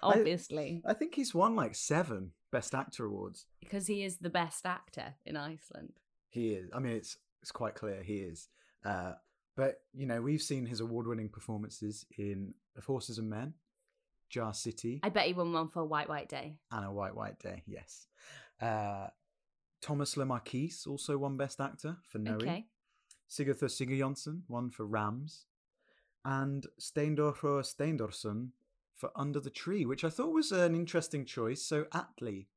obviously. I think he's won 7 Best Actor awards. Because he is the best actor in Iceland. He is. I mean, it's quite clear he is. But, we've seen his award-winning performances in Of Horses and Men, Jar City. I bet he won one for a White White Day. And a White White Day, yes. Thomas Lemarquis also won Best Actor for Noe. Okay. Sigurður Sigurðsson won for Rams. And Steindór Steindorsson for Under the Tree, which I thought was an interesting choice. So Atli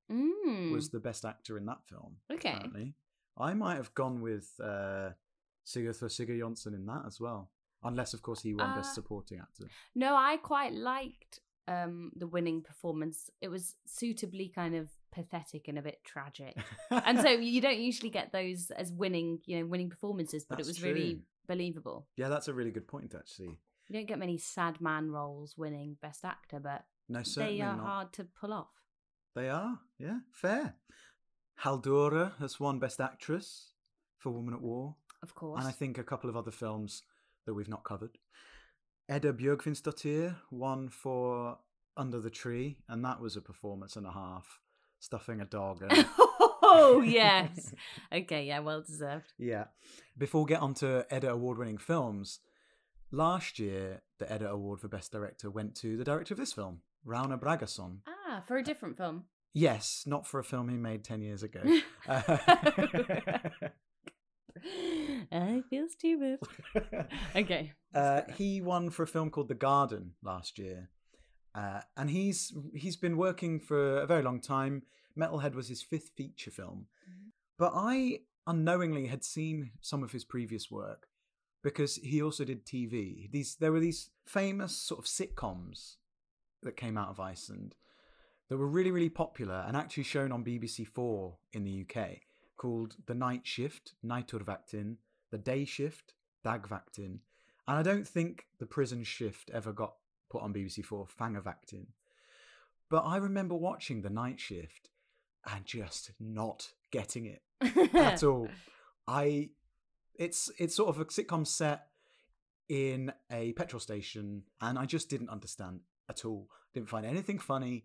was the best actor in that film. Okay. Apparently. I might have gone with Sigurður Sigurðsson in that as well. Unless, of course, he won Best Supporting Actor. No, I quite liked the winning performance. It was suitably kind of pathetic and a bit tragic. And so you don't usually get those as winning performances, but That's it was true. really believable. Yeah, that's a really good point, actually. You don't get many sad man roles winning Best Actor, but No, certainly they are not. hard to pull off. They are, yeah, fair. Halldóra has won Best Actress for Woman at War. Of course. And I think a couple of other films that we've not covered. Edda Björgvinsdóttir won for Under the Tree, and that was a performance and a half, stuffing a dog. And... Oh, yes. Okay, yeah, well deserved. Yeah. Before we get on to Edda award-winning films, last year the Edda Award for Best Director went to the director of this film, Ragnar Bragason. Ah, for a different film. Yes, not for a film he made 10 years ago. I feel stupid. Okay. He won for a film called The Garden last year. And he's been working for a very long time. Metalhead was his 5th feature film. But I unknowingly had seen some of his previous work because he also did TV. There were these famous sort of sitcoms that came out of Iceland that were really, really popular and actually shown on BBC4 in the UK, called The Night Shift, Næturvaktin, The Day Shift, Dagvaktin. And I don't think The Prison Shift ever got put on BBC4, Fangavaktin. But I remember watching The Night Shift and just not getting it at all. It's sort of a sitcom set in a petrol station, and I just didn't understand at all. Didn't find anything funny,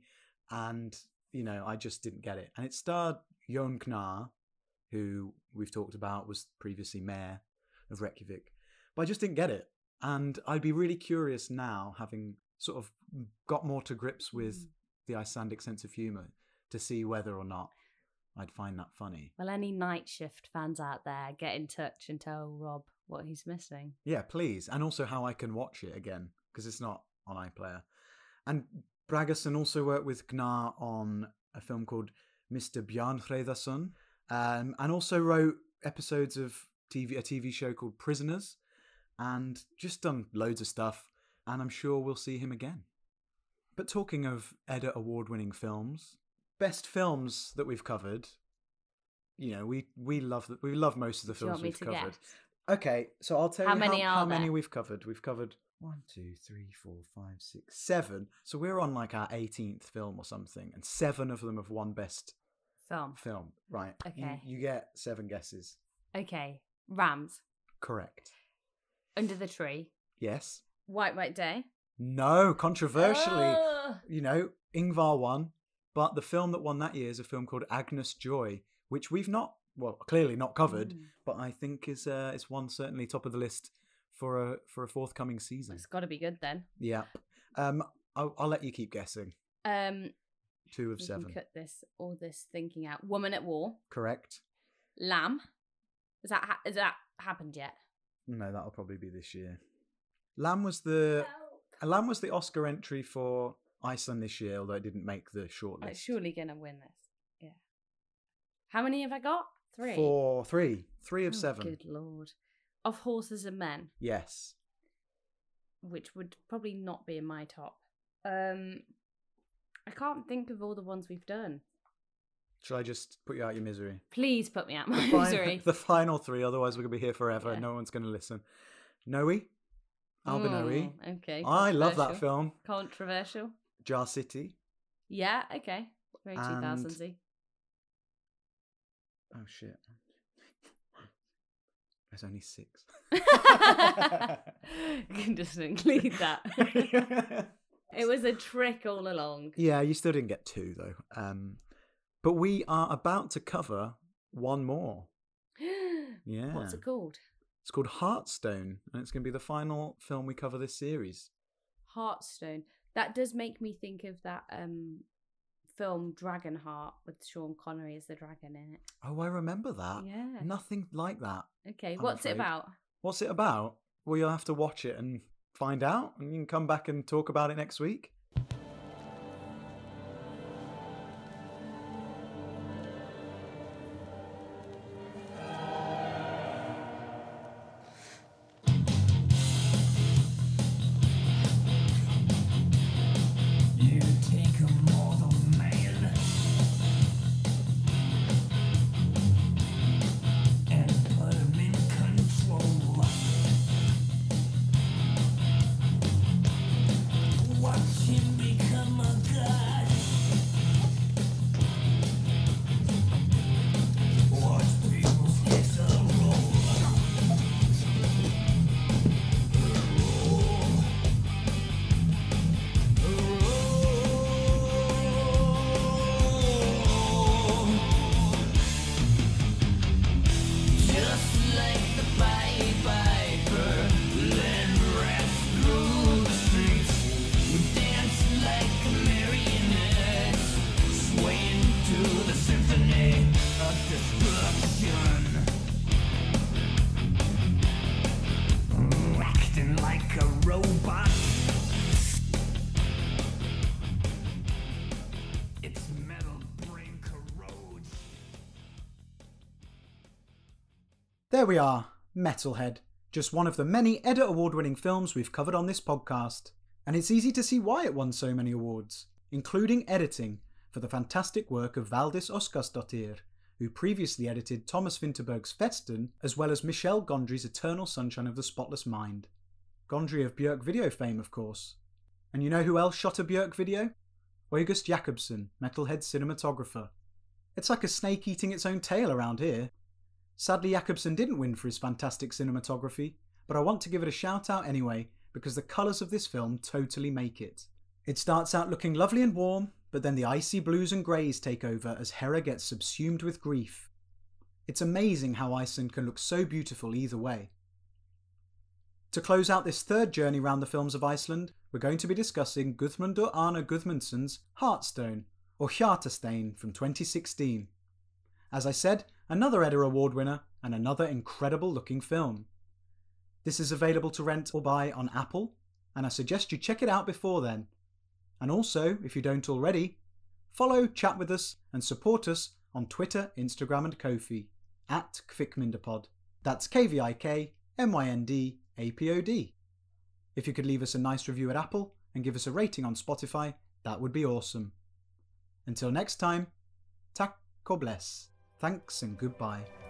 and I just didn't get it. And it starred Jón Gnarr, who we've talked about was previously mayor of Reykjavik, but I just didn't get it. And I'd be really curious now, having sort of got more to grips with the Icelandic sense of humour, to see whether or not I'd find that funny. Well, any Night Shift fans out there, get in touch and tell Rob what he's missing. Yeah, please. And also how I can watch it again, because it's not on iPlayer. And Bragason also worked with Gnarr on a film called Mr. Bjarnfreðason, and also wrote episodes of a TV show called Prisoners, and just done loads of stuff, and I'm sure we'll see him again. But talking of Edda award-winning films, best films that we've covered, we love most of the films we've covered. Guess? Okay, so I'll tell how you many how many we've covered. We've covered 1, 2, 3, 4, 5, 6, 7. So we're on like our 18th film or something, and 7 of them have won best film. Right. Okay. You get 7 guesses. Okay. Rams. Correct. Under the Tree. Yes. White Day. No, controversially, Ingvar won, but the film that won that year is a film called Agnes Joy, which we've clearly not covered, but I think is one certainly top of the list for a forthcoming season. It's got to be good then. Yeah. I'll let you keep guessing. 2 of 7. Can cut all this thinking out. Woman at War. Correct. Lamb. Is that happened yet? No, that'll probably be this year. Lamb was the Oscar entry for Iceland this year, although it didn't make the shortlist. It's surely gonna win this. Yeah. How many have I got? 3. 3 of 7. Good lord. Of Horses and Men. Yes. Which would probably not be in my top. I can't think of all the ones we've done. Shall I just put you out your misery? Please put me out my misery. The final 3, otherwise we're going to be here forever and no one's going to listen. Noe? Albinoe. Okay. I love that film. Controversial. Jar City. Yeah, okay. Very 2000s-y. Oh, shit. There's only 6. You can just include that. It was a trick all along. Yeah, you still didn't get 2, though. But we are about to cover one more. Yeah. What's it called? It's called Heartstone, and it's going to be the final film we cover this series. Heartstone. That does make me think of that film Dragonheart with Sean Connery as the dragon in it. Oh, I remember that. Yeah. Nothing like that. Okay, what's it about? What's it about? Well, you'll have to watch it and find out, and you can come back and talk about it next week. There we are, Metalhead, just one of the many Edda award-winning films we've covered on this podcast. And it's easy to see why it won so many awards, including editing for the fantastic work of Valdís Óskarsdóttir, who previously edited Thomas Vinterberg's Festen, as well as Michel Gondry's Eternal Sunshine of the Spotless Mind. Gondry of Björk video fame, of course. And you know who else shot a Björk video? August Jakobsen, Metalhead cinematographer. It's like a snake eating its own tail around here. Sadly, Jakobsen didn't win for his fantastic cinematography, but I want to give it a shout out anyway because the colours of this film totally make it. It starts out looking lovely and warm, but then the icy blues and greys take over as Hera gets subsumed with grief. It's amazing how Iceland can look so beautiful either way. To close out this third journey round the films of Iceland, we're going to be discussing Guðmundur Arna Guðmundsson's Heartstone, or Hjartastein from 2016. As I said, another Edda Award winner and another incredible looking film. This is available to rent or buy on Apple, and I suggest you check it out before then. And also, if you don't already, follow, chat with us and support us on Twitter, Instagram and Ko-fi at Kvikmyndapod. That's KVIKMYNDAPOD. If you could leave us a nice review at Apple and give us a rating on Spotify, that would be awesome. Until next time, tack or bless. Thanks and goodbye.